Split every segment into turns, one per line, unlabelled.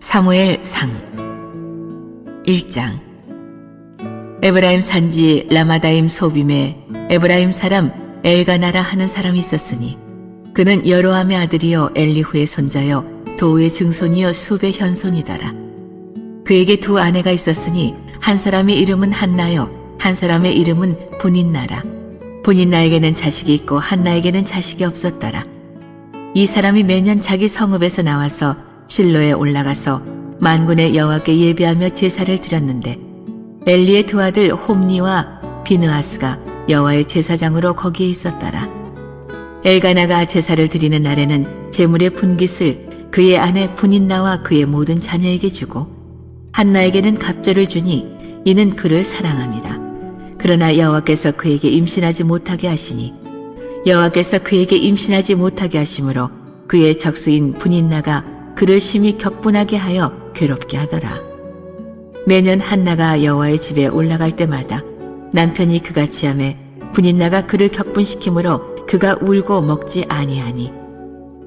사무엘상 1장. 에브라임 산지 라마다임 소빔에 에브라임 사람 엘가나라 하는 사람이 있었으니 그는 여로함의 아들이요 엘리후의 손자요 도우의 증손이요 수베 현손이더라. 그에게 두 아내가 있었으니 한 사람의 이름은 한나요 한 사람의 이름은 분인나라. 분인나에게는 자식이 있고 한나에게는 자식이 없었더라. 이 사람이 매년 자기 성읍에서 나와서 실로에 올라가서 만군의 여호와께 예배하며 제사를 드렸는데 엘리의 두 아들 홈니와 비느하스가 여호와의 제사장으로 거기에 있었더라. 엘가나가 제사를 드리는 날에는 제물의 분깃을 그의 아내 분인나와 그의 모든 자녀에게 주고 한나에게는 갑절을 주니 이는 그를 사랑함이라. 그러나 여호와께서 그에게 임신하지 못하게 하시니 여호와께서 그에게 임신하지 못하게 하심으로 그의 적수인 분인나가 그를 심히 격분하게 하여 괴롭게 하더라. 매년 한나가 여호와의 집에 올라갈 때마다 남편이 그같이 하매 분인나가 그를 격분시키므로 그가 울고 먹지 아니하니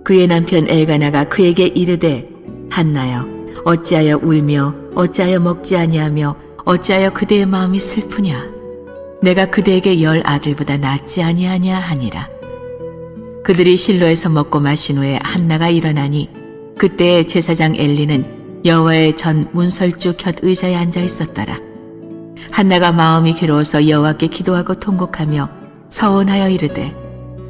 그의 남편 엘가나가 그에게 이르되 한나여 어찌하여 울며 어찌하여 먹지 아니하며 어찌하여 그대의 마음이 슬프냐. 내가 그대에게 10 아들보다 낫지 아니하냐 하니라. 그들이 실로에서 먹고 마신 후에 한나가 일어나니 그때 제사장 엘리는 여호와의 전 문설주 곁 의자에 앉아 있었더라. 한나가 마음이 괴로워서 여호와께 기도하고 통곡하며 서원하여 이르되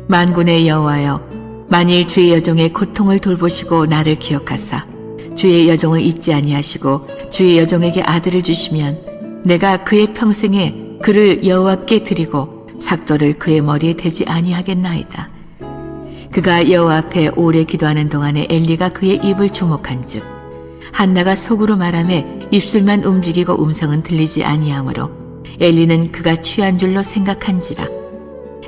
만군의 여호와여 만일 주의 여종의 고통을 돌보시고 나를 기억하사 주의 여종을 잊지 아니하시고 주의 여종에게 아들을 주시면 내가 그의 평생에 그를 여호와께 드리고 삭도를 그의 머리에 대지 아니하겠나이다. 그가 여호와 앞에 오래 기도하는 동안에 엘리가 그의 입을 주목한즉 한나가 속으로 말하며 입술만 움직이고 음성은 들리지 아니하므로 엘리는 그가 취한 줄로 생각한지라.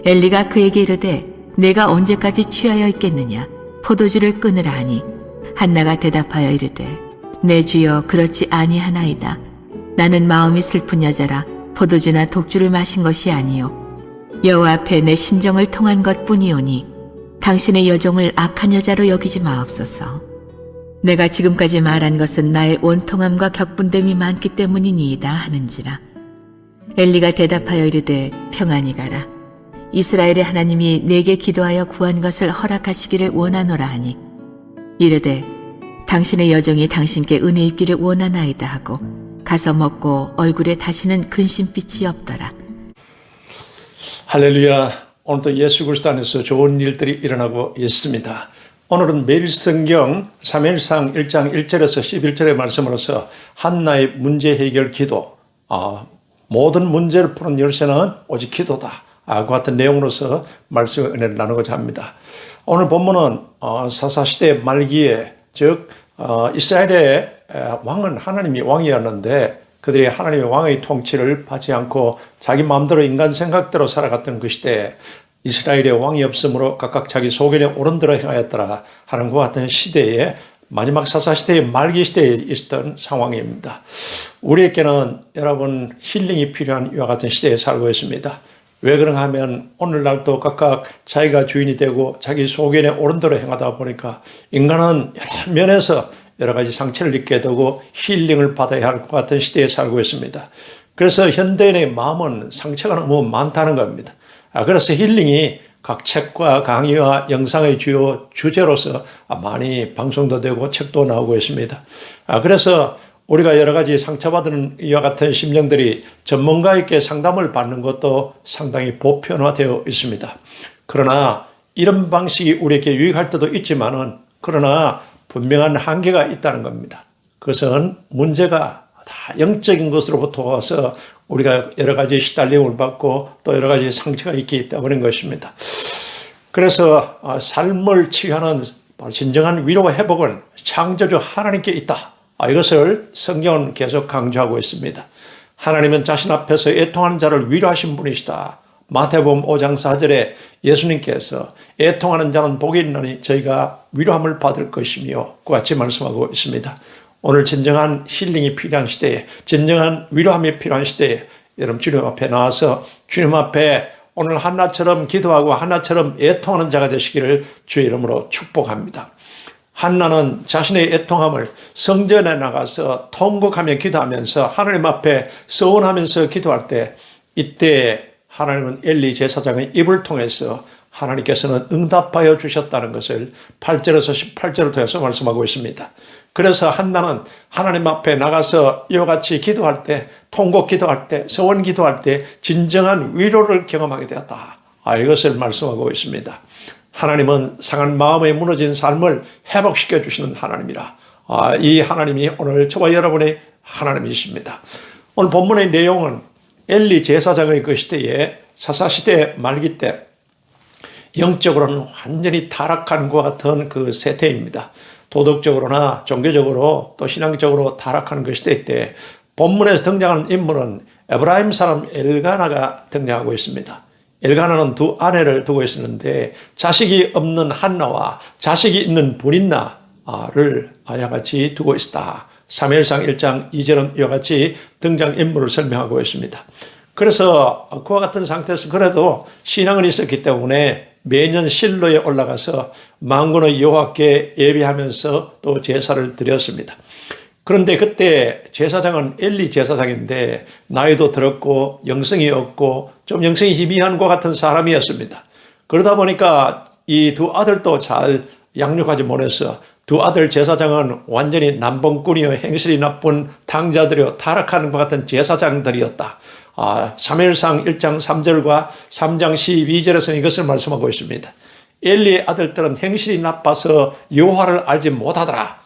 엘리가 그에게 이르되 내가 언제까지 취하여 있겠느냐. 포도주를 끊으라 하니 한나가 대답하여 이르되 내 주여 그렇지 아니하나이다. 나는 마음이 슬픈 여자라 포도주나 독주를 마신 것이 아니요 여호와 앞에 내 심정을 통한 것뿐이오니 당신의 여종을 악한 여자로 여기지 마옵소서. 내가 지금까지 말한 것은 나의 원통함과 격분됨이 많기 때문이니이다 하는지라. 엘리가 대답하여 이르되 평안히 가라. 이스라엘의 하나님이 내게 기도하여 구한 것을 허락하시기를 원하노라 하니 이르되 당신의 여종이 당신께 은혜 입기를 원하나이다 하고 가서 먹고 얼굴에 다시는 근심빛이 없더라.
할렐루야. 오늘도 예수 그리스도 안에서 좋은 일들이 일어나고 있습니다. 오늘은 매일 성경 사무엘상 1장 1절에서 11절의 말씀으로서 한나의 문제 해결 기도, 모든 문제를 푸는 열쇠는 오직 기도다. 그 같은 내용으로서 말씀의 은혜를 나누고자 합니다. 오늘 본문은 사사시대 말기에 즉 이스라엘의 왕은 하나님이 왕이었는데 그들이 하나님의 왕의 통치를 받지 않고 자기 마음대로 인간 생각대로 살아갔던 그 시대에 이스라엘의 왕이 없으므로 각각 자기 소견에 옳은 대로 행하였더라 하는 것 같은 시대에 마지막 사사시대의 말기 시대에 있었던 상황입니다. 우리에게는 여러분 힐링이 필요한 이와 같은 시대에 살고 있습니다. 왜 그런가 하면 오늘날도 각각 자기가 주인이 되고 자기 소견에 옳은 대로 행하다 보니까 인간은 여러 면에서 여러 가지 상처를 입게 되고 힐링을 받아야 할 것 같은 시대에 살고 있습니다. 그래서 현대인의 마음은 상처가 너무 많다는 겁니다. 그래서 힐링이 각 책과 강의와 영상의 주요 주제로서 많이 방송도 되고 책도 나오고 있습니다. 그래서 우리가 여러 가지 상처받은 이와 같은 심령들이 전문가에게 상담을 받는 것도 상당히 보편화되어 있습니다. 그러나 이런 방식이 우리에게 유익할 때도 있지만은 그러나 분명한 한계가 있다는 겁니다. 그것은 문제가 다 영적인 것으로부터 와서 우리가 여러 가지 시달림을 받고 또 여러 가지 상처가 있기 때문인 것입니다. 그래서 삶을 치유하는 진정한 위로와 회복은 창조주 하나님께 있다. 이것을 성경은 계속 강조하고 있습니다. 하나님은 자신 앞에서 애통하는 자를 위로하신 분이시다. 마태복음 5장 4절에 예수님께서 애통하는 자는 복이 있나니 저희가 위로함을 받을 것이며 그 같이 말씀하고 있습니다. 오늘 진정한 힐링이 필요한 시대에 진정한 위로함이 필요한 시대에 여러분 주님 앞에 나와서 주님 앞에 오늘 한나처럼 기도하고 한나처럼 애통하는 자가 되시기를 주의 이름으로 축복합니다. 한나는 자신의 애통함을 성전에 나가서 통곡하며 기도하면서 하나님 앞에 서원하면서 기도할 때, 이때 하나님은 엘리 제사장의 입을 통해서 하나님께서는 응답하여 주셨다는 것을 8절에서 18절을 통해서 말씀하고 있습니다. 그래서 한나는 하나님 앞에 나가서 이와 같이 기도할 때, 통곡 기도할 때, 서원 기도할 때 진정한 위로를 경험하게 되었다. 이것을 말씀하고 있습니다. 하나님은 상한 마음에 무너진 삶을 회복시켜 주시는 하나님이라. 이 하나님이 오늘 저와 여러분의 하나님이십니다. 오늘 본문의 내용은 엘리 제사장의 그 시대에, 사사시대 말기 때 영적으로는 완전히 타락한 것 같은 그 세태입니다. 도덕적으로나 종교적으로 또 신앙적으로 타락한 그 시대 때 본문에서 등장하는 인물은 에브라임 사람 엘가나가 등장하고 있습니다. 엘가나는 두 아내를 두고 있었는데 자식이 없는 한나와 자식이 있는 브린나를 이와 같이 두고 있었다. 사무엘상 1장 2절은 이와 같이 등장인물을 설명하고 있습니다. 그래서 그와 같은 상태에서 그래도 신앙은 있었기 때문에 매년 실로에 올라가서 만군의 여호와께 예배하면서 또 제사를 드렸습니다. 그런데 그때 제사장은 엘리 제사장인데 나이도 들었고 영성이 없고 좀 영성이 희미한 것 같은 사람이었습니다. 그러다 보니까 이 두 아들도 잘 양육하지 못해서 두 아들 제사장은 완전히 남봉꾼이요 행실이 나쁜 당자들이요 타락하는 것 같은 제사장들이었다. 사무엘상 1장 3절과 3장 12절에서는 이것을 말씀하고 있습니다. 엘리의 아들들은 행실이 나빠서 여호와를 알지 못하더라.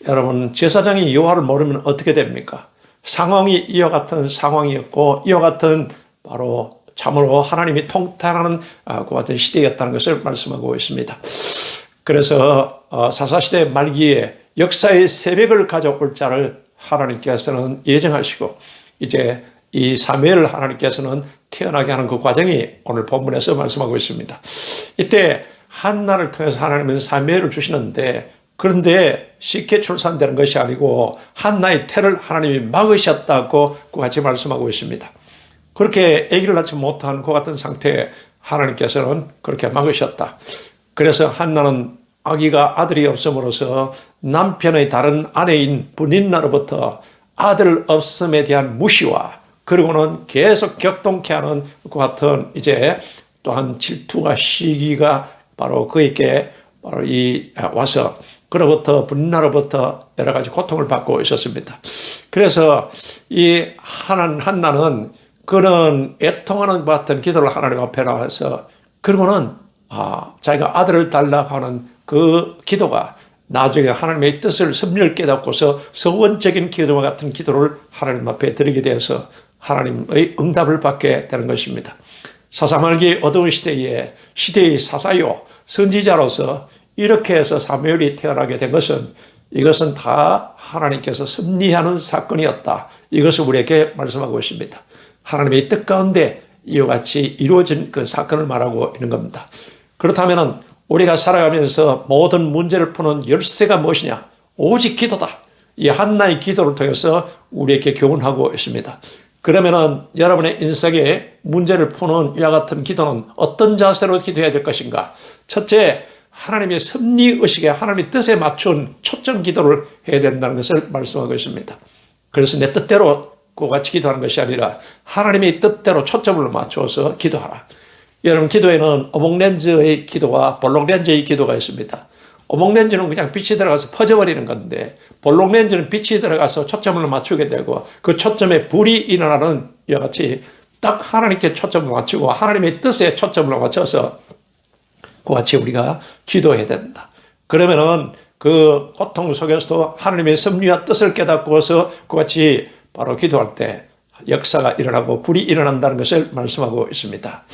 여러분, 제사장이 여호와를 모르면 어떻게 됩니까? 상황이 이와 같은 상황이었고 이와 같은 바로 참으로 하나님이 통탄하는 그 같은 시대였다는 것을 말씀하고 있습니다. 그래서 사사시대 말기에 역사의 새벽을 가져올 자를 하나님께서는 예정하시고 이제 이 사무엘을 하나님께서는 태어나게 하는 그 과정이 오늘 본문에서 말씀하고 있습니다. 이때 한나를 통해서 하나님은 사무엘을 주시는데, 그런데 쉽게 출산되는 것이 아니고 한나의 태를 하나님이 막으셨다고 그 같이 말씀하고 있습니다. 그렇게 아기를 낳지 못한 그 같은 상태에 하나님께서는 그렇게 막으셨다. 그래서 한나는 아들이 없음으로써 남편의 다른 아내인 브린나로부터 아들 없음에 대한 무시와 그리고는 계속 격동케 하는 것 같은 이제 또한 질투가 시기가 바로 그에게 바로 와서 그로부터 브린나로부터 여러 가지 고통을 받고 있었습니다. 그래서 이 한나는 그런 애통하는 것 같은 기도를 하나님 앞에 나와서 그러고는 자기가 아들을 달라고 하는 그 기도가 나중에 하나님의 뜻을 섭리를 깨닫고서 서원적인 기도와 같은 기도를 하나님 앞에 드리게 되어서 하나님의 응답을 받게 되는 것입니다. 사사말기 어두운 시대의 사사요 선지자로서 이렇게 해서 사무엘이 태어나게 된 것은 이것은 다 하나님께서 섭리하는 사건이었다. 이것을 우리에게 말씀하고 있습니다. 하나님의 뜻 가운데 이와 같이 이루어진 그 사건을 말하고 있는 겁니다. 그렇다면 우리가 살아가면서 모든 문제를 푸는 열쇠가 무엇이냐? 오직 기도다. 이 한나의 기도를 통해서 우리에게 교훈하고 있습니다. 그러면은 여러분의 인생에 문제를 푸는 이와 같은 기도는 어떤 자세로 기도해야 될 것인가? 첫째, 하나님의 섭리의식에 하나님의 뜻에 맞춘 초점 기도를 해야 된다는 것을 말씀하고 있습니다. 그래서 내 뜻대로 같이 기도하는 것이 아니라 하나님의 뜻대로 초점을 맞춰서 기도하라. 여러분, 기도에는 오목렌즈의 기도와 볼록렌즈의 기도가 있습니다. 오목렌즈는 그냥 빛이 들어가서 퍼져버리는 건데 볼록렌즈는 빛이 들어가서 초점을 맞추게 되고 그 초점에 불이 일어나는 이와 같이 딱 하나님께 초점을 맞추고 하나님의 뜻에 초점을 맞춰서 그 같이 우리가 기도해야 된다. 그러면은 그 고통 속에서도 하나님의 섭리와 뜻을 깨닫고서 그 같이 바로 기도할 때 역사가 일어나고 불이 일어난다는 것을 말씀하고 있습니다.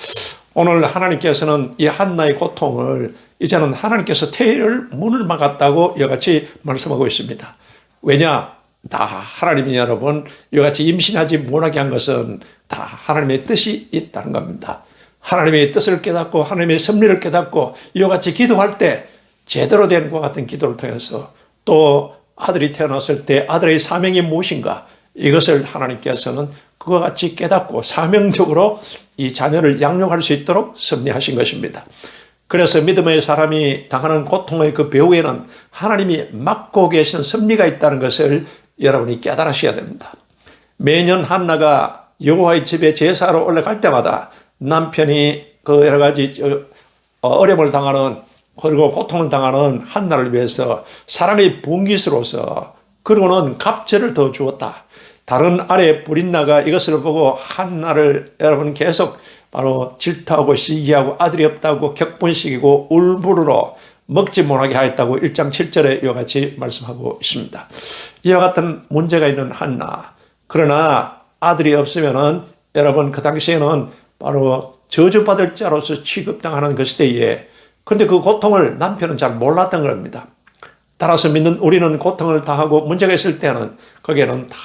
오늘 하나님께서는 이 한나의 고통을 이제는 하나님께서 태를 문을 막았다고 이같이 말씀하고 있습니다. 왜냐? 다 하나님이 여러분 이같이 임신하지 못하게 한 것은 다 하나님의 뜻이 있다는 겁니다. 하나님의 뜻을 깨닫고 하나님의 섭리를 깨닫고 이와 같이 기도할 때 제대로 된 것 같은 기도를 통해서 또 아들이 태어났을 때 아들의 사명이 무엇인가 이것을 하나님께서는 그와 같이 깨닫고 사명적으로 이 자녀를 양육할 수 있도록 섭리하신 것입니다. 그래서 믿음의 사람이 당하는 고통의 그 배후에는 하나님이 맡고 계신 섭리가 있다는 것을 여러분이 깨달으셔야 됩니다. 매년 한나가 여호와의 집에 제사로 올라갈 때마다 남편이 그 여러 가지 어려움을 당하는 그리고 고통을 당하는 한나를 위해서 사랑의 분깃으로서 그리고는 갑절을 더 주었다. 다른 아래 브린나가 이것을 보고 한나를 여러분 계속 바로 질투하고 시기하고 아들이 없다고 격분시키고 울부르러 먹지 못하게 하였다고 1장 7절에 이와 같이 말씀하고 있습니다. 이와 같은 문제가 있는 한나. 그러나 아들이 없으면은 여러분 그 당시에는 바로 저주받을 자로서 취급당하는 그 시대에 근데 그 고통을 남편은 잘 몰랐던 겁니다. 따라서 믿는 우리는 고통을 당하고 문제가 있을 때는 거기에는 다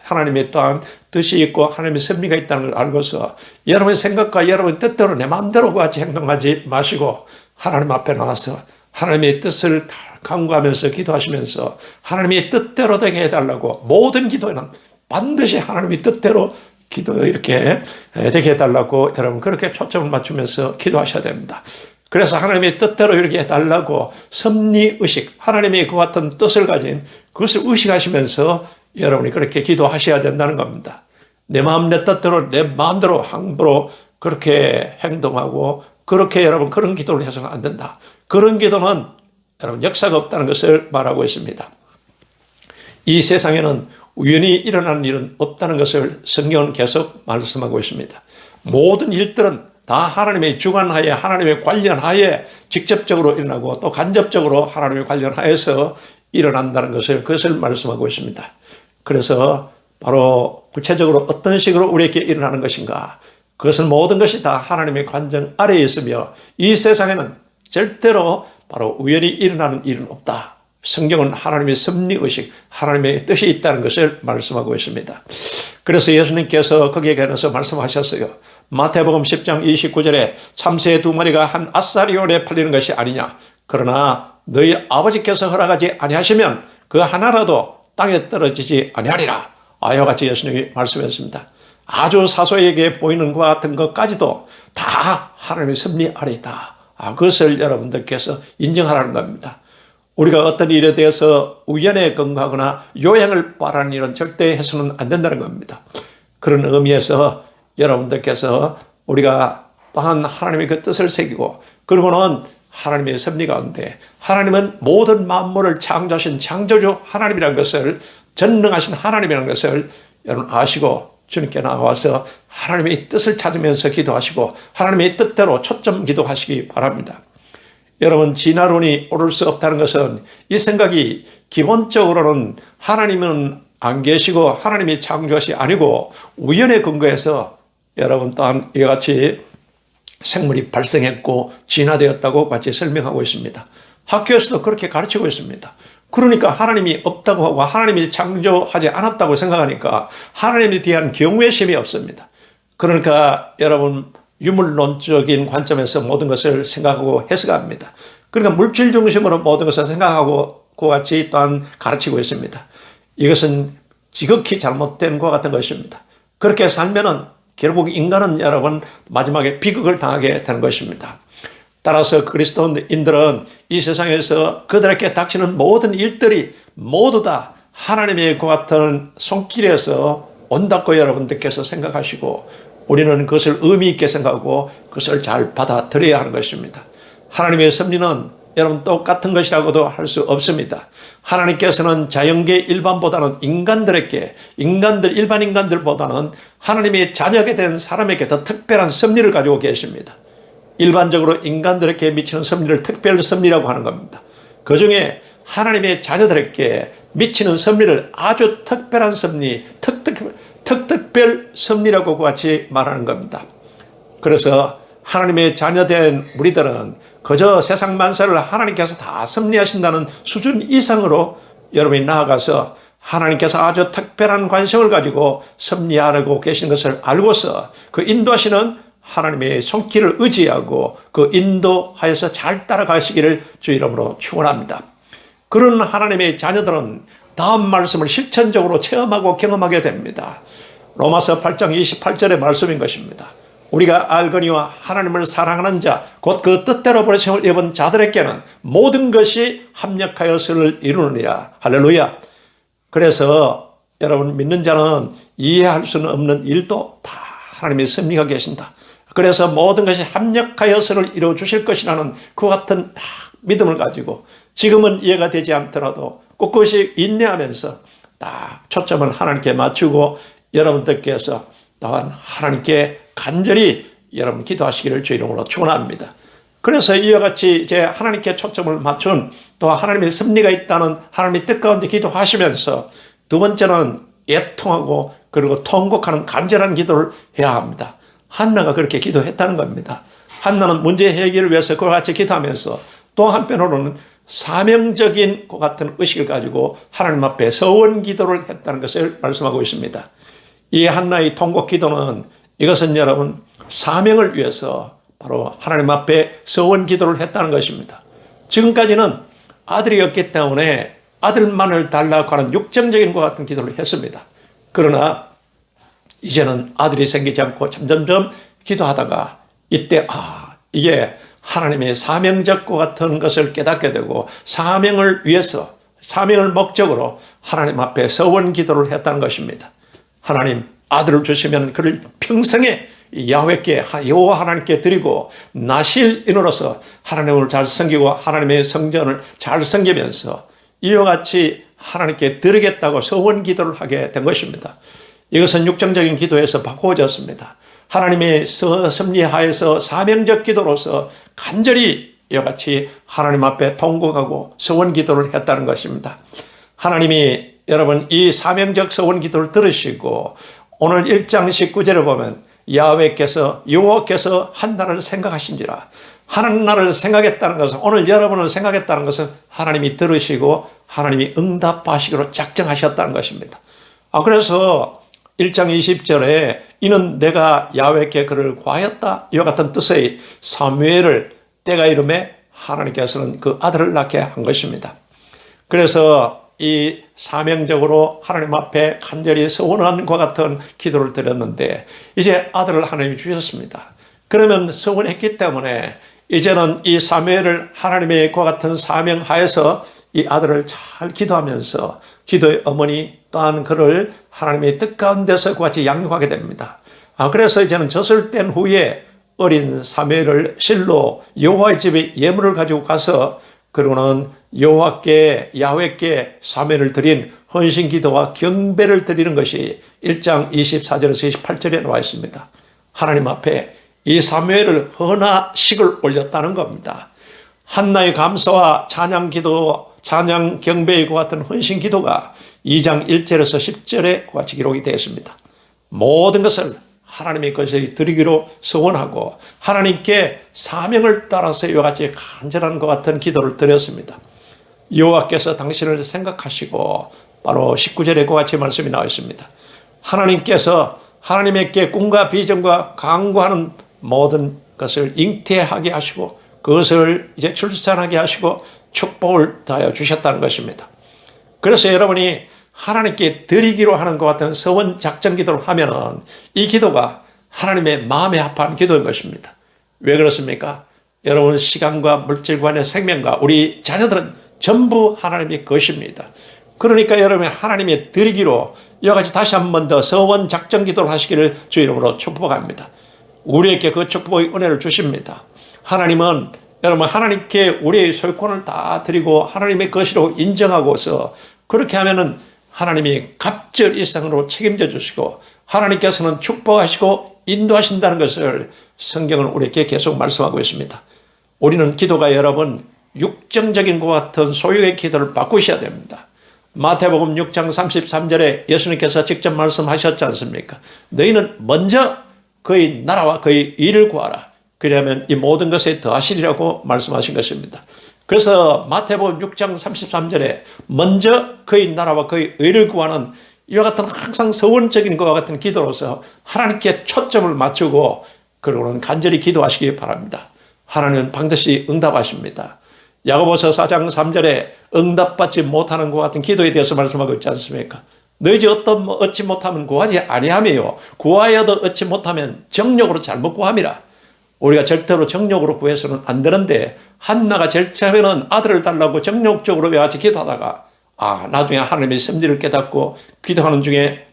하나님의 또한 뜻이 있고 하나님의 섭리가 있다는 걸 알고서 여러분의 생각과 여러분의 뜻대로 내 마음대로 같이 행동하지 마시고 하나님 앞에 나와서 하나님의 뜻을 간구하면서 기도하시면서 하나님의 뜻대로 되게 해달라고 모든 기도에는 반드시 하나님의 뜻대로 기도 이렇게 되게 해달라고 여러분 그렇게 초점을 맞추면서 기도하셔야 됩니다. 그래서 하나님의 뜻대로 이렇게 해달라고 섭리의식, 하나님의 그 같은 뜻을 가진 그것을 의식하시면서 여러분이 그렇게 기도하셔야 된다는 겁니다. 내 마음 내 뜻대로 내 마음대로 함부로 그렇게 행동하고 그렇게 여러분 그런 기도를 해서는 안 된다. 그런 기도는 여러분 역사가 없다는 것을 말하고 있습니다. 이 세상에는 우연히 일어나는 일은 없다는 것을 성경은 계속 말씀하고 있습니다. 모든 일들은 다 하나님의 주관하에 하나님의 관련하에 직접적으로 일어나고 또 간접적으로 하나님의 관련하에서 일어난다는 것을 그것을 말씀하고 있습니다. 그래서 바로 구체적으로 어떤 식으로 우리에게 일어나는 것인가 그것은 모든 것이 다 하나님의 관정 아래에 있으며 이 세상에는 절대로 바로 우연히 일어나는 일은 없다. 성경은 하나님의 섭리의식, 하나님의 뜻이 있다는 것을 말씀하고 있습니다. 그래서 예수님께서 거기에 관해서 말씀하셨어요. 마태복음 10장 29절에 참새 2마리가 한 아사리온에 팔리는 것이 아니냐. 그러나 너희 아버지께서 허락하지 아니하시면 그 하나라도 땅에 떨어지지 아니하리라. 아이와 같이 예수님이 말씀했습니다. 아주 사소하게 보이는 것과 같은 것까지도 다 하나님의 섭리 아래 있다. 그것을 여러분들께서 인정하라는 겁니다. 우리가 어떤 일에 대해서 우연에 근거하거나 요행을 바라는 일은 절대 해서는 안 된다는 겁니다. 그런 의미에서 여러분들께서 우리가 또한 하나님의 그 뜻을 새기고 그리고는 하나님의 섭리 가운데 하나님은 모든 만물을 창조하신 창조주 하나님이라는 것을 전능하신 하나님이라는 것을 여러분 아시고 주님께 나와서 하나님의 뜻을 찾으면서 기도하시고 하나님의 뜻대로 초점 기도하시기 바랍니다. 여러분 진화론이 옳을 수 없다는 것은 이 생각이 기본적으로는 하나님은 안 계시고 하나님이 창조하시 아니고 우연에 근거해서 여러분 또한 이와 같이 생물이 발생했고 진화되었다고 같이 설명하고 있습니다. 학교에서도 그렇게 가르치고 있습니다. 그러니까 하나님이 없다고 하고 하나님이 창조하지 않았다고 생각하니까 하나님에 대한 경외심이 없습니다. 그러니까 여러분 유물론적인 관점에서 모든 것을 생각하고 해석합니다. 그러니까 물질 중심으로 모든 것을 생각하고 그와 같이 또한 가르치고 있습니다. 이것은 지극히 잘못된 것 같은 것입니다. 그렇게 살면은 결국 인간은 여러분 마지막에 비극을 당하게 되는 것입니다. 따라서 그리스도인들은 이 세상에서 그들에게 닥치는 모든 일들이 모두 다 하나님의 그 같은 손길에서 온다고 여러분들께서 생각하시고 우리는 그것을 의미 있게 생각하고 그것을 잘 받아들여야 하는 것입니다. 하나님의 섭리는 여러분 똑같은 것이라고도 할 수 없습니다. 하나님께서는 자연계 일반보다는 일반 인간들보다는 하나님의 자녀게 된 사람에게 더 특별한 섭리를 가지고 계십니다. 일반적으로 인간들에게 미치는 섭리를 특별 섭리라고 하는 겁니다. 그 중에 하나님의 자녀들에게 미치는 섭리를 아주 특별한 섭리, 특별 섭리라고 같이 말하는 겁니다. 그래서 하나님의 자녀된 우리들은 그저 세상 만사를 하나님께서 다 섭리하신다는 수준 이상으로 여러분이 나아가서 하나님께서 아주 특별한 관심을 가지고 섭리하고 계신 것을 알고서 그 인도하시는 하나님의 손길을 의지하고 그 인도하여서 잘 따라가시기를 주 이름으로 축원합니다. 그런 하나님의 자녀들은 다음 말씀을 실천적으로 체험하고 경험하게 됩니다. 로마서 8장 28절의 말씀인 것입니다. 우리가 알거니와 하나님을 사랑하는 자, 곧 그 뜻대로 부르심을 입은 자들에게는 모든 것이 합력하여서를 이루느니라. 할렐루야. 그래서 여러분, 믿는 자는 이해할 수는 없는 일도 다 하나님의 섭리가 계신다. 그래서 모든 것이 합력하여서를 이루어 주실 것이라는 그 같은 믿음을 가지고 지금은 이해가 되지 않더라도 꿋꿋이 인내하면서 딱 초점을 하나님께 맞추고 여러분들께서 또한 하나님께 간절히 여러분 기도하시기를 주 이름으로 축원합니다. 그래서 이와 같이 이제 하나님께 초점을 맞춘 또 하나님의 섭리가 있다는 하나님의 뜻 가운데 기도하시면서 두 번째는 애통하고 그리고 통곡하는 간절한 기도를 해야 합니다. 한나가 그렇게 기도했다는 겁니다. 한나는 문제 해결을 위해서 그와 같이 기도하면서 또 한편으로는 사명적인 그 같은 의식을 가지고 하나님 앞에 서원 기도를 했다는 것을 말씀하고 있습니다. 이 한나의 통곡 기도는 이것은 여러분 사명을 위해서 바로 하나님 앞에 서원 기도를 했다는 것입니다. 지금까지는 아들이 없기 때문에 아들만을 달라고 하는 육정적인 것 같은 기도를 했습니다. 그러나 이제는 아들이 생기지 않고 점점점 기도하다가 이때 이게 하나님의 사명적 것 같은 것을 깨닫게 되고 사명을 위해서 사명을 목적으로 하나님 앞에 서원 기도를 했다는 것입니다. 하나님 아들을 주시면 그를 평생에 야훼께 여호와 하나님께 드리고 나실인으로서 하나님을 잘 섬기고 하나님의 성전을 잘 섬기면서 이와 같이 하나님께 드리겠다고 서원 기도를 하게 된 것입니다. 이것은 육정적인 기도에서 바꾸어졌습니다. 하나님의 섭리하에서 사명적 기도로서 간절히 이와 같이 하나님 앞에 통곡하고 서원 기도를 했다는 것입니다. 하나님이 여러분 이 사명적 서원 기도를 들으시고 오늘 1장 19절에 보면 여호와께서 한나를 생각하신지라. 한나를 생각했다는 것은 오늘 여러분을 생각했다는 것은 하나님이 들으시고 하나님이 응답하시기로 작정하셨다는 것입니다. 그래서 1장 20절에 이는 내가 야훼께 그를 구하였다 이와 같은 뜻의 사무엘을 때가 이름에 하나님께서는 그 아들을 낳게 한 것입니다. 그래서 이 사명적으로 하나님 앞에 간절히 서원한 것 같은 기도를 드렸는데 이제 아들을 하나님이 주셨습니다. 그러면 서원했기 때문에 이제는 이 사무엘을 하나님의 그 같은 사명하에서 이 아들을 잘 기도하면서 기도의 어머니 또한 그를 하나님의 뜻 가운데서 같이 양육하게 됩니다. 그래서 이제는 젖을 뗀 후에 어린 사무엘을 실로 여호와의 집에 예물을 가지고 가서 그러고는 야훼께 사무엘을 드린 헌신 기도와 경배를 드리는 것이 1장 24절에서 28절에 나와 있습니다. 하나님 앞에 이 사무엘을 헌화식을 올렸다는 겁니다. 한나의 감사와 찬양 기도, 찬양 경배의 그 같은 헌신 기도가 2장 1절에서 10절에 같이 기록이 되어 있습니다. 모든 것을 하나님의 것에 드리기로 서원하고 하나님께 사명을 따라서 이와 같이 간절한 것 같은 기도를 드렸습니다. 여호와께서 당신을 생각하시고 바로 19절에 그 같이 말씀이 나와 있습니다. 하나님께서 하나님에게 꿈과 비전과 강구하는 모든 것을 잉태하게 하시고 그것을 이제 출산하게 하시고 축복을 다하여 주셨다는 것입니다. 그래서 여러분이 하나님께 드리기로 하는 것 같은 서원 작전 기도를 하면은 이 기도가 하나님의 마음에 합한 기도인 것입니다. 왜 그렇습니까? 여러분 시간과 물질관의 생명과 우리 자녀들은 전부 하나님의 것입니다. 그러니까 여러분이 하나님의 드리기로 이와 같이 다시 한 번 더 서원 작전 기도를 하시기를 주 이름으로 축복합니다. 우리에게 그 축복의 은혜를 주십니다. 하나님은 여러분 하나님께 우리의 소유권을 다 드리고 하나님의 것이라고 인정하고서 그렇게 하면은 하나님이 갑절 이상으로 책임져 주시고 하나님께서는 축복하시고 인도하신다는 것을 성경은 우리에게 계속 말씀하고 있습니다. 우리는 기도가 여러분 육정적인 것 같은 소유의 기도를 바꾸셔야 됩니다. 마태복음 6장 33절에 예수님께서 직접 말씀하셨지 않습니까? 너희는 먼저 그의 나라와 그의 의를 구하라. 그러면 이 모든 것에 더하시리라고 말씀하신 것입니다. 그래서 마태복음 6장 33절에 먼저 그의 나라와 그의 의를 구하는 이와 같은 항상 서원적인 것과 같은 기도로서 하나님께 초점을 맞추고 그러고는 간절히 기도하시기 바랍니다. 하나님은 반드시 응답하십니다. 야고보서 4장 3절에 응답받지 못하는 것 같은 기도에 대해서 말씀하고 있지 않습니까? 너희지 얻지 못하면 구하지 아니하며요. 구하여도 얻지 못하면 정욕으로 잘못 구함이라. 우리가 절대로 정욕으로 구해서는 안 되는데 한나가 제일 처음에는 아들을 달라고 정욕적으로 외같이 기도하다가 나중에 하나님의 섭리를 깨닫고 기도하는 중에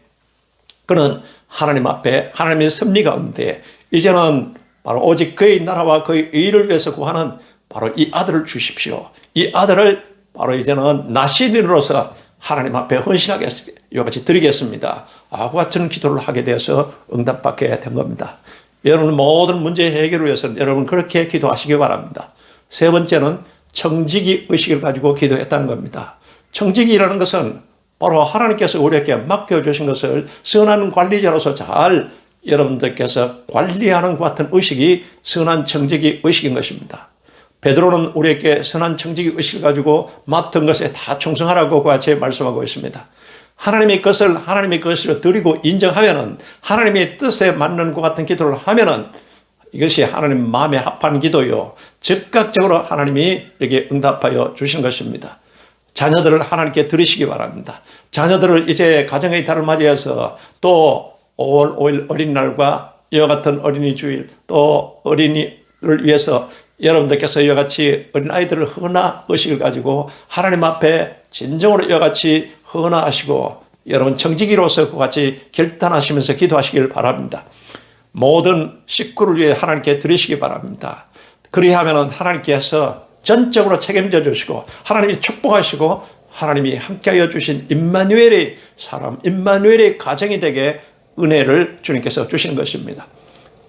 그는 하나님 앞에 하나님의 섭리 가운데 이제는 바로 오직 그의 나라와 그의 의를 위해서 구하는 바로 이 아들을 주십시오. 이 아들을 바로 이제는 나시린으로서 하나님 앞에 헌신하게 이와 같이 드리겠습니다. 그 같은 기도를 하게 되어서 응답받게 된 겁니다. 여러분 모든 문제 해결을 위해서는 여러분 그렇게 기도하시기 바랍니다. 세 번째는 청지기 의식을 가지고 기도했다는 겁니다. 청지기라는 것은 바로 하나님께서 우리에게 맡겨주신 것을 선한 관리자로서 잘 여러분들께서 관리하는 것 같은 의식이 선한 청지기 의식인 것입니다. 베드로는 우리에게 선한 청지기 의식을 가지고 맡은 것에 다 충성하라고 같이 말씀하고 있습니다. 하나님의 것을 드리고 인정하면은 하나님의 뜻에 맞는 것 같은 기도를 하면은 이것이 하나님 마음에 합한 기도요. 즉각적으로 하나님이 여기에 응답하여 주신 것입니다. 자녀들을 하나님께 드리시기 바랍니다. 자녀들을 이제 가정의 달을 맞이해서 또 5월 5일 어린날과 이와 같은 어린이 주일 또 어린이를 위해서 여러분들께서 이와 같이 어린아이들을 헌화 의식을 가지고 하나님 앞에 진정으로 이와 같이 헌화하시고 여러분 청지기로서 그와 같이 결단하시면서 기도하시길 바랍니다. 모든 식구를 위해 하나님께 드리시기 바랍니다. 그리하면 하나님께서 전적으로 책임져 주시고 하나님이 축복하시고 하나님이 함께하여 주신 임마누엘의 사람, 임마누엘의 가정이 되게 은혜를 주님께서 주시는 것입니다.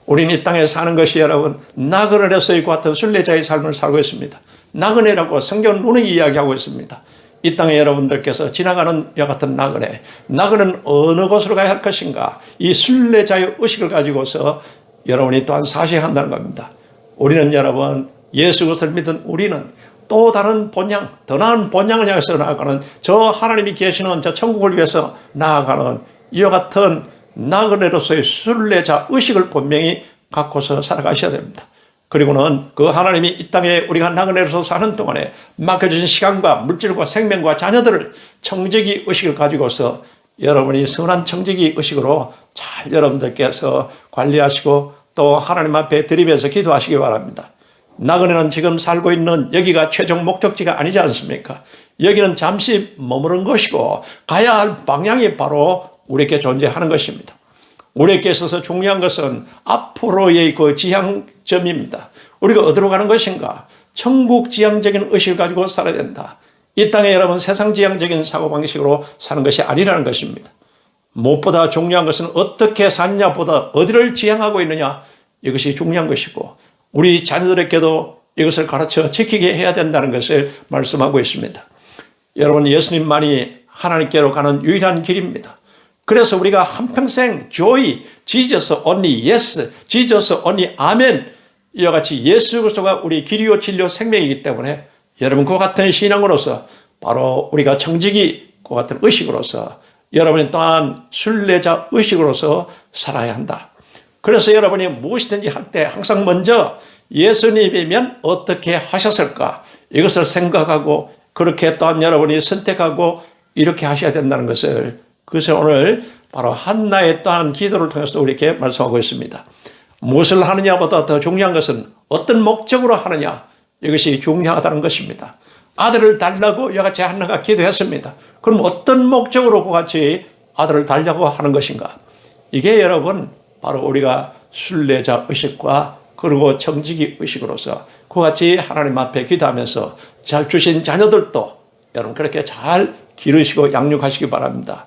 우리는 이 땅에 사는 것이 여러분 나그네로서의 같은 순례자의 삶을 살고 있습니다. 나그네라고 성경은 누누이 이야기하고 있습니다. 이 땅에 여러분들께서 지나가는 이와 같은 나그네는 어느 곳으로 가야 할 것인가, 이 순례자의 의식을 가지고서 여러분이 또한 사셔야 한다는 겁니다. 우리는 여러분 예수 그리스도를 믿은 우리는 또 다른 본향, 더 나은 본향을 향해서 나아가는 저 하나님이 계시는 저 천국을 위해서 나아가는 이와 같은 나그네로서의 순례자 의식을 분명히 갖고서 살아가셔야 됩니다. 그리고는 그 하나님이 이 땅에 우리가 나그네로서 사는 동안에 맡겨주신 시간과 물질과 생명과 자녀들을 청지기 의식을 가지고서 여러분이 선한 청지기 의식으로 잘 여러분들께서 관리하시고 또 하나님 앞에 드리면서 기도하시기 바랍니다. 나그네는 지금 살고 있는 여기가 최종 목적지가 아니지 않습니까? 여기는 잠시 머무른 것이고 가야 할 방향이 바로 우리에게 존재하는 것입니다. 우리에게 있어서 중요한 것은 앞으로의 그 지향점입니다. 우리가 어디로 가는 것인가? 천국 지향적인 의식을 가지고 살아야 된다. 이 땅에 여러분 세상 지향적인 사고방식으로 사는 것이 아니라는 것입니다. 무엇보다 중요한 것은 어떻게 사느냐보다 어디를 지향하고 있느냐, 이것이 중요한 것이고 우리 자녀들에게도 이것을 가르쳐 지키게 해야 된다는 것을 말씀하고 있습니다. 여러분 예수님만이 하나님께로 가는 유일한 길입니다. 그래서 우리가 한평생 joy, Jesus only yes, Jesus only amen 이와 같이 예수 그리스도가 우리 길이요 진리요 생명이기 때문에 여러분 그와 같은 신앙으로서 바로 우리가 청지기 그와 같은 의식으로서 여러분이 또한 순례자 의식으로서 살아야 한다. 그래서 여러분이 무엇이든지 할 때 항상 먼저 예수님이면 어떻게 하셨을까 이것을 생각하고 그렇게 또한 여러분이 선택하고 이렇게 하셔야 된다는 것을 그래서 오늘 바로 한나의 또한 기도를 통해서 우리에게 말씀하고 있습니다. 무엇을 하느냐보다 더 중요한 것은 어떤 목적으로 하느냐 이것이 중요하다는 것입니다. 아들을 달라고 이와 같이 한나가 기도했습니다. 그럼 어떤 목적으로 같이 아들을 달라고 하는 것인가? 이게 여러분 바로 우리가 순례자 의식과 그리고 청지기 의식으로서 그와 같이 하나님 앞에 기도하면서 잘 주신 자녀들도 여러분 그렇게 잘 기르시고 양육하시기 바랍니다.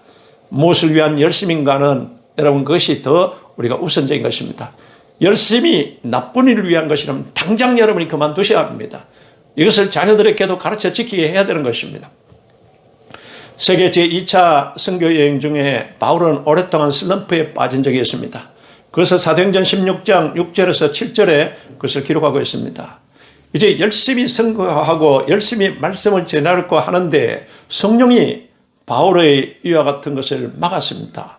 무엇을 위한 열심인가는 여러분 그것이 더 우리가 우선적인 것입니다. 열심히 나쁜 일을 위한 것이라면 당장 여러분이 그만두셔야 합니다. 이것을 자녀들에게도 가르쳐 지키게 해야 되는 것입니다. 세계 제2차 선교여행 중에 바울은 오랫동안 슬럼프에 빠진 적이 있습니다. 그것을 사도행전 16장 6절에서 7절에 그것을 기록하고 있습니다. 이제 열심히 선교하고 열심히 말씀을 전하려고 하는데 성령이 바울의 이와 같은 것을 막았습니다.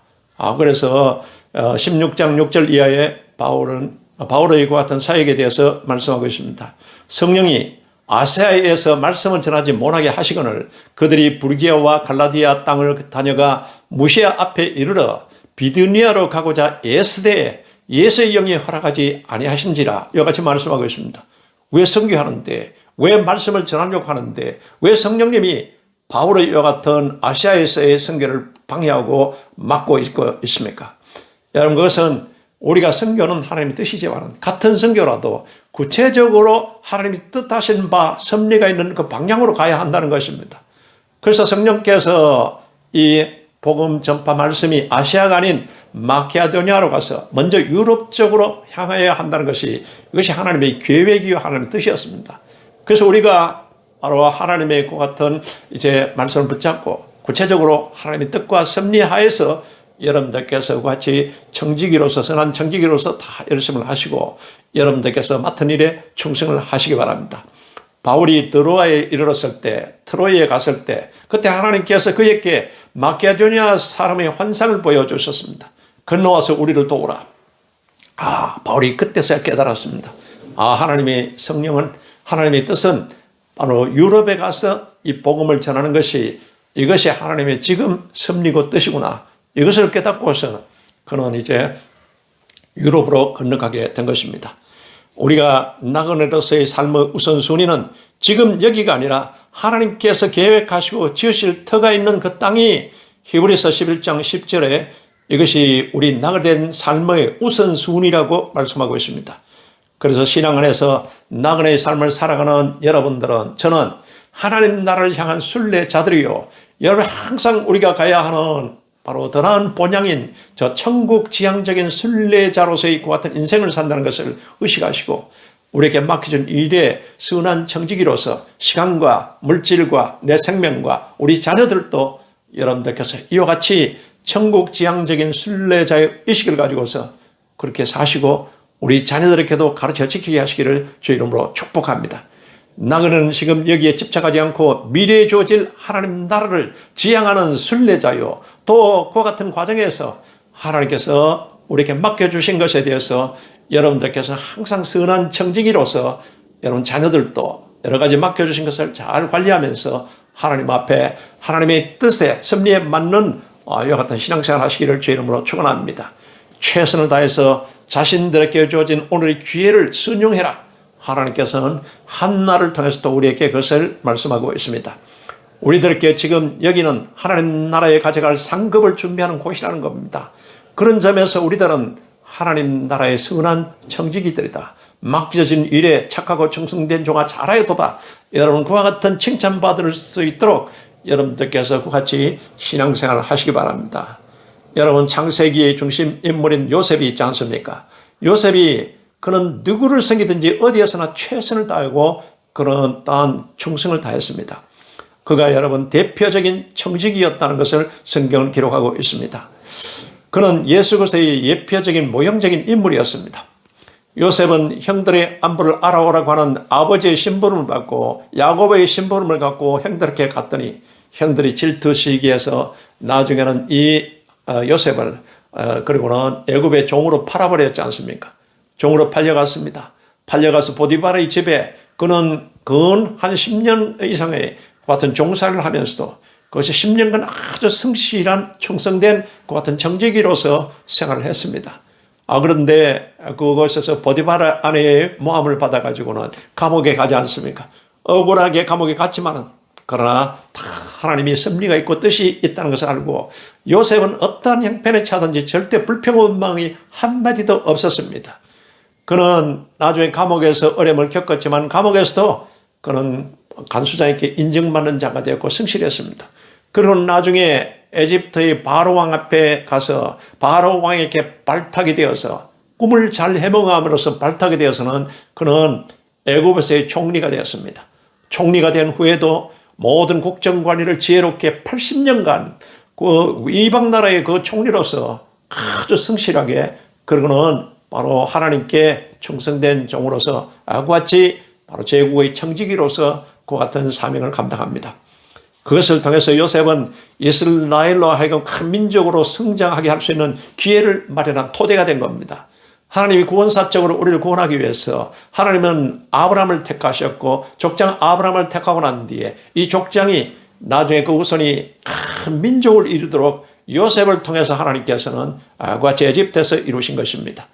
그래서 16장 6절 이하에 바울의 이와 같은 사역에 대해서 말씀하고 있습니다. 성령이 아시아에서 말씀을 전하지 못하게 하시거늘 그들이 불기아와 갈라디아 땅을 다녀가 무시아 앞에 이르러 비두니아로 가고자 애쓰되 예수의 영이 허락하지 아니하신지라. 이와 같이 말씀하고 있습니다. 왜 선교하는데, 왜 말씀을 전하려고 하는데, 왜 성령님이 바울의 이와 같은 아시아에서의 선교를 방해하고 막고 있습니까? 여러분, 그것은 우리가 선교는 하나님의 뜻이지만 같은 선교라도 구체적으로 하나님이 뜻하신 바 섭리가 있는 그 방향으로 가야 한다는 것입니다. 그래서 성령께서 이 복음 전파 말씀이 아시아가 아닌 마케도니아로 가서 먼저 유럽 쪽으로 향해야 한다는 것이, 이것이 하나님의 계획이요 하나님의 뜻이었습니다. 그래서 우리가 바로 하나님의 그 같은 이제 말씀을 붙잡고 구체적으로 하나님의 뜻과 섭리 하에서 여러분들께서 같이 청지기로서, 선한 청지기로서 다 열심을 하시고 여러분들께서 맡은 일에 충성을 하시기 바랍니다. 바울이 드로아에 이르렀을 때, 트로이에 갔을 때, 그때 하나님께서 그에게 마케도니아 사람의 환상을 보여주셨습니다. 건너와서 우리를 도우라. 바울이 그때서야 깨달았습니다. 하나님의 성령은, 하나님의 뜻은 바로 유럽에 가서 이 복음을 전하는 것이, 이것이 하나님의 지금 섭리고 뜻이구나. 이것을 깨닫고서 그는 이제 유럽으로 건너가게 된 것입니다. 우리가 나그네로서의 삶의 우선순위는 지금 여기가 아니라 하나님께서 계획하시고 지으실 터가 있는 그 땅이 히브리서 11장 10절에 이것이 우리 나그네된 삶의 우선순위라고 말씀하고 있습니다. 그래서 신앙 안에서 나그네의 삶을 살아가는 여러분들은, 저는 하나님 나라를 향한 순례자들이요, 여러분 항상 우리가 가야 하는 바로 더 나은 본향인 저 천국 지향적인 순례자로서의 그 같은 인생을 산다는 것을 의식하시고 우리에게 맡겨준 일에 선한 청지기로서 시간과 물질과 내 생명과 우리 자녀들도 여러분들께서 이와 같이 천국 지향적인 순례자의 의식을 가지고서 그렇게 사시고 우리 자녀들에게도 가르쳐 지키게 하시기를 주 이름으로 축복합니다. 나그네는 지금 여기에 집착하지 않고 미래에 주어질 하나님 나라를 지향하는 순례자요, 또 그와 같은 과정에서 하나님께서 우리에게 맡겨주신 것에 대해서 여러분들께서 항상 선한 청지기로서 여러분 자녀들도 여러 가지 맡겨주신 것을 잘 관리하면서 하나님 앞에 하나님의 뜻에 섭리에 맞는 이와 같은 신앙생활 하시기를 주 이름으로 축원합니다. 최선을 다해서 자신들에게 주어진 오늘의 기회를 순용해라. 하나님께서는 한나를 통해서 또 우리에게 그것을 말씀하고 있습니다. 우리들에게 지금 여기는 하나님 나라에 가져갈 상급을 준비하는 곳이라는 겁니다. 그런 점에서 우리들은 하나님 나라의 선한 청지기들이다. 맡겨진 일에 착하고 충성된 종아 잘하여도다. 여러분 그와 같은 칭찬받을 수 있도록 여러분들께서 그같이 신앙생활을 하시기 바랍니다. 여러분 창세기의 중심 인물인 요셉이 있지 않습니까? 요셉이 그는 누구를 섬기든지 어디에서나 최선을 다하고 그런 따한 충성을 다했습니다. 그가 여러분 대표적인 청지기였다는 것을 성경은 기록하고 있습니다. 그는 예수 그리스도의 예표적인 모형적인 인물이었습니다. 요셉은 형들의 안부를 알아오라고 하는 아버지의 심부름을 받고 야곱의 심부름을 갖고 형들에게 갔더니 형들이 질투시기에서 나중에는 이 요셉을 그리고는 애굽의 종으로 팔아버렸지 않습니까? 종으로 팔려갔습니다. 팔려가서 보디바르의 집에 그는 근 한 10년 이상의 같은 종사를 하면서도 그것이 10년간 아주 성실한 충성된 그 같은 정직이로서 생활을 했습니다. 그런데 그곳에서 보디바르 아내의 모함을 받아가지고는 감옥에 가지 않습니까? 억울하게 감옥에 갔지만은 그러나 다 하나님이 섭리가 있고 뜻이 있다는 것을 알고 요셉은 어떠한 형편에 처하든지 절대 불평원망이 한마디도 없었습니다. 그는 나중에 감옥에서 어려움을 겪었지만 감옥에서도 그는 간수장에게 인정받는 자가 되었고 성실했습니다. 그리고 나중에 에집트의 바로 왕 앞에 가서 바로 왕에게 발탁이 되어서 꿈을 잘 해몽함으로써 발탁이 되어서는 그는 애굽에서의 총리가 되었습니다. 총리가 된 후에도 모든 국정관리를 지혜롭게 80년간 그 이방 나라의 그 총리로서 아주 성실하게 그러고는 바로 하나님께 충성된 종으로서 그같이 바로 제국의 청지기로서 그 같은 사명을 감당합니다. 그것을 통해서 요셉은 이스라엘로 하여금 큰 민족으로 성장하게 할 수 있는 기회를 마련한 토대가 된 겁니다. 하나님이 구원사적으로 우리를 구원하기 위해서 하나님은 아브라함을 택하셨고 족장 아브라함을 택하고 난 뒤에 이 족장이 나중에 그 후손이 큰 민족을 이루도록 요셉을 통해서 하나님께서는 그와 같이 에집트에서 이루신 것입니다.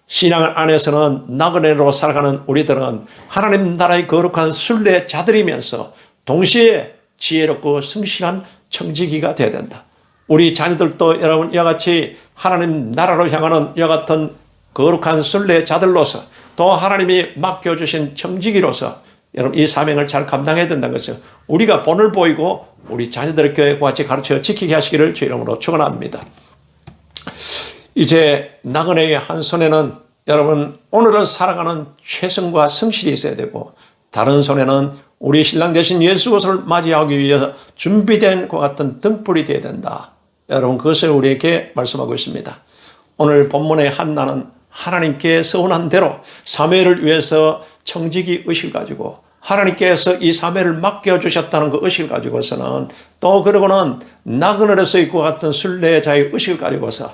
신앙 안에서는 나그네로 살아가는 우리들은 하나님 나라의 거룩한 순례자들이면서 동시에 지혜롭고 성실한 청지기가 되어야 된다. 우리 자녀들도 여러분 이와 같이 하나님 나라로 향하는 이와 같은 거룩한 순례자들로서 또 하나님이 맡겨주신 청지기로서 여러분 이 사명을 잘 감당해야 된다는 것을 우리가 본을 보이고 우리 자녀들의 교회와 같이 가르쳐 지키게 하시기를 주 이름으로 축원합니다. 이제 나그네의 한 손에는 여러분 오늘을 살아가는 최선과 성실이 있어야 되고 다른 손에는 우리 신랑 되신 예수 그리스도를 맞이하기 위해서 준비된 것 같은 등불이 되어야 된다. 여러분 그것을 우리에게 말씀하고 있습니다. 오늘 본문의 한나는 하나님께 서운한 대로 사무엘을 위해서 청지기 의식을 가지고 하나님께서 이 사무엘을 맡겨주셨다는 그 의식을 가지고서는 또 그러고는 나그네로서 있고 같은 순례자의 의식을 가지고서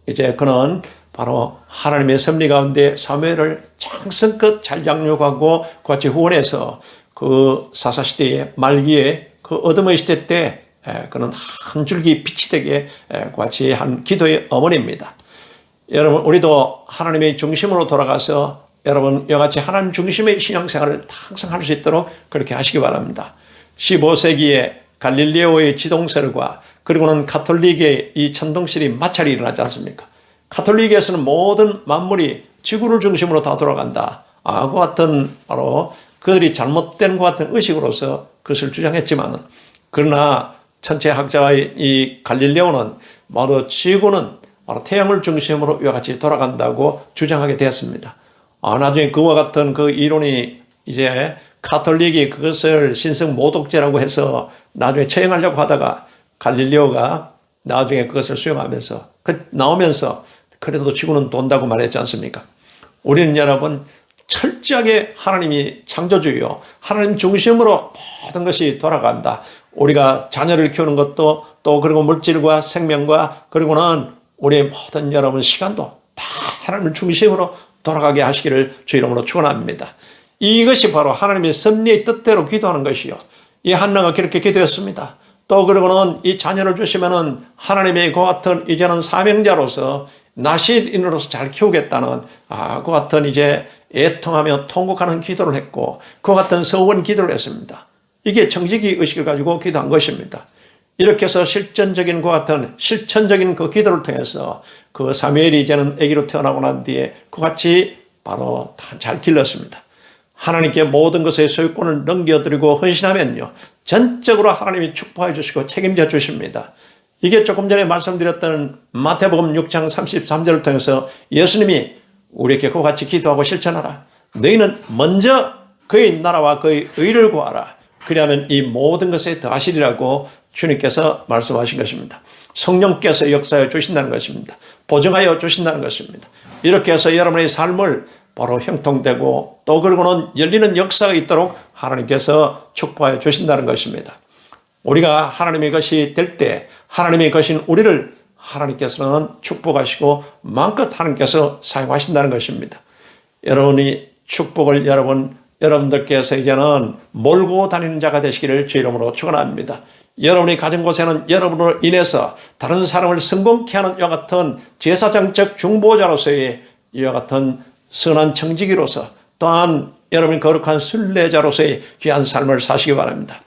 이제 그는 바로 하나님의 섭리 가운데 사무엘을 창성껏 잘 양육하고 같이 후원해서 그 사사시대의 말기에 그 어둠의 시대 때 그는 한 줄기 빛이 되게 같이 한 기도의 어머니입니다. 여러분 우리도 하나님의 중심으로 돌아가서 여러분 이와 같이 하나님 중심의 신앙생활을 항상 할 수 있도록 그렇게 하시기 바랍니다. 15세기에 갈릴레오의 지동설과 그리고는 가톨릭의 이 천동설이 마찰이 일어나지 않습니까? 가톨릭에서는 모든 만물이 지구를 중심으로 다 돌아간다. 그 같은 바로 그들이 잘못된 것 같은 의식으로서 그것을 주장했지만 그러나 천체학자의 이 갈릴레오는 바로 지구는 바로 태양을 중심으로 이와 같이 돌아간다고 주장하게 되었습니다. 나중에 그와 같은 그 이론이 이제 가톨릭이 그것을 신성 모독죄라고 해서 나중에 처형하려고 하다가 갈릴레오가 나중에 그것을 수용하면서 나오면서 그래도 지구는 돈다고 말했지 않습니까? 우리는 여러분 철저하게 하나님이 창조주요 하나님 중심으로 모든 것이 돌아간다. 우리가 자녀를 키우는 것도 또 그리고 물질과 생명과 그리고는 우리의 모든 여러분 시간도 다 하나님 중심으로 돌아가게 하시기를 주 이름으로 축원합니다. 이것이 바로 하나님의 섭리의 뜻대로 기도하는 것이요. 이 한나가 그렇게 기도했습니다. 또 그러고는 이 자녀를 주시면은 하나님의 그 같은 이제는 사명자로서 나시인으로서 잘 키우겠다는 그 같은 이제 애통하며 통곡하는 기도를 했고 그 같은 서원 기도를 했습니다. 이게 청지기 의식을 가지고 기도한 것입니다. 이렇게 해서 실전적인 것 같은 실천적인 그 기도를 통해서 그 사무엘이 이제는 아기로 태어나고 난 뒤에 그같이 바로 다 잘 길렀습니다. 하나님께 모든 것의 소유권을 넘겨드리고 헌신하면요 전적으로 하나님이 축복해 주시고 책임져 주십니다. 이게 조금 전에 말씀드렸던 마태복음 6장 33절을 통해서 예수님이 우리에게 그와 같이 기도하고 실천하라. 너희는 먼저 그의 나라와 그의 의를 구하라. 그리하면 이 모든 것에 더하시리라고 주님께서 말씀하신 것입니다. 성령께서 역사해 주신다는 것입니다. 보증하여 주신다는 것입니다. 이렇게 해서 여러분의 삶을 바로 형통되고 또 그러고는 열리는 역사가 있도록 하나님께서 축복하여 주신다는 것입니다. 우리가 하나님의 것이 될 때 하나님의 것인 우리를 하나님께서는 축복하시고 마음껏 하나님께서 사용하신다는 것입니다. 여러분이 축복을 여러분들께서 이제는 몰고 다니는 자가 되시기를 주 이름으로 축원합니다. 여러분이 가진 곳에는 여러분으로 인해서 다른 사람을 성공케 하는 이와 같은 제사장적 중보자로서의 이와 같은 선한 청지기로서 또한 여러분이 거룩한 순례자로서의 귀한 삶을 사시기 바랍니다.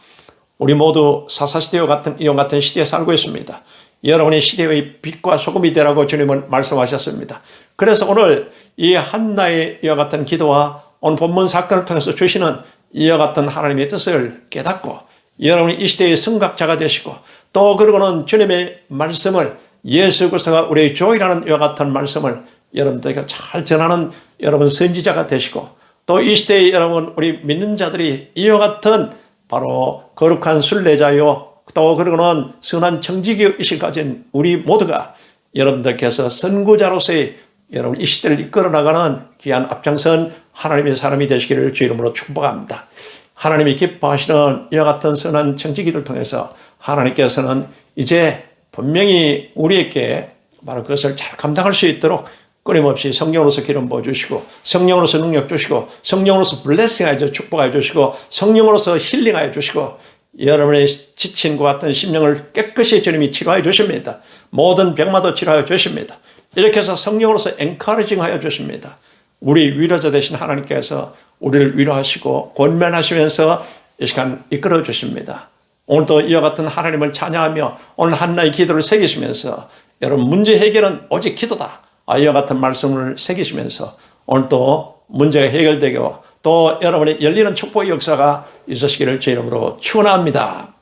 우리 모두 사사시대와 같은 이와 같은 시대에 살고 있습니다. 여러분이 시대의 빛과 소금이 되라고 주님은 말씀하셨습니다. 그래서 오늘 이 한나의 이와 같은 기도와 오늘 본문 사건을 통해서 주시는 이와 같은 하나님의 뜻을 깨닫고 여러분이 이 시대의 성각자가 되시고 또 그러고는 주님의 말씀을 예수 그리스도가 우리의 조이라는 이와 같은 말씀을 여러분들에게 잘 전하는 여러분 선지자가 되시고 또 이 시대의 여러분 우리 믿는 자들이 이와 같은 바로 거룩한 순례자요 또 그러고는 선한 청지기 의식을 가진 우리 모두가 여러분들께서 선구자로서의 여러분 이 시대를 이끌어 나가는 귀한 앞장선 하나님의 사람이 되시기를 주 이름으로 축복합니다. 하나님이 기뻐하시는 이와 같은 선한 청지기를 통해서 하나님께서는 이제 분명히 우리에게 바로 그것을 잘 감당할 수 있도록 끊임없이 성령으로서 기름 부어주시고 성령으로서 능력 주시고 성령으로서 블레싱하여 축복하여 주시고 성령으로서 힐링하여 주시고 여러분의 지친 것 같은 심령을 깨끗이 주님이 치료하여 주십니다. 모든 병마도 치료하여 주십니다. 이렇게 해서 성령으로서 엔커리징하여 주십니다. 우리 위로자 되신 하나님께서 우리를 위로하시고 권면하시면서 이 시간 이끌어 주십니다. 오늘도 이와 같은 하나님을 찬양하며 오늘 한나의 기도를 새기시면서 여러분 문제 해결은 오직 기도다. 이와 같은 말씀을 새기시면서 오늘도 문제가 해결되고 또 여러분의 열리는 축복의 역사가 있으시기를 제 이름으로 축원합니다.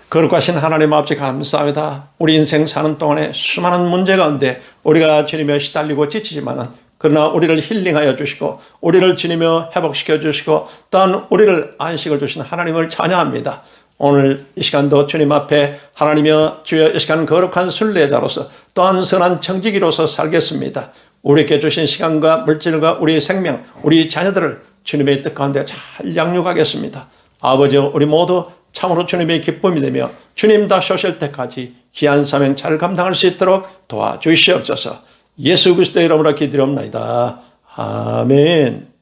거룩하신 하나님 아버지 감사합니다. 우리 인생 사는 동안에 수많은 문제 가운데 우리가 주님에 시달리고 지치지만은 그러나 우리를 힐링하여 주시고 우리를 주님여 회복시켜 주시고 또한 우리를 안식을 주신 하나님을 찬양합니다. 오늘 이 시간도 주님 앞에 하나님여 주여 이 시간 거룩한 순례자로서 또한 선한 청지기로서 살겠습니다. 우리에게 주신 시간과 물질과 우리의 생명, 우리 자녀들을 주님의 뜻 가운데 잘 양육하겠습니다. 아버지 우리 모두 참으로 주님의 기쁨이 되며 주님 다시 오실 때까지 귀한 사명 잘 감당할 수 있도록 도와주시옵소서. 예수 그리스도의 이름으로 기도합나이다. 아멘.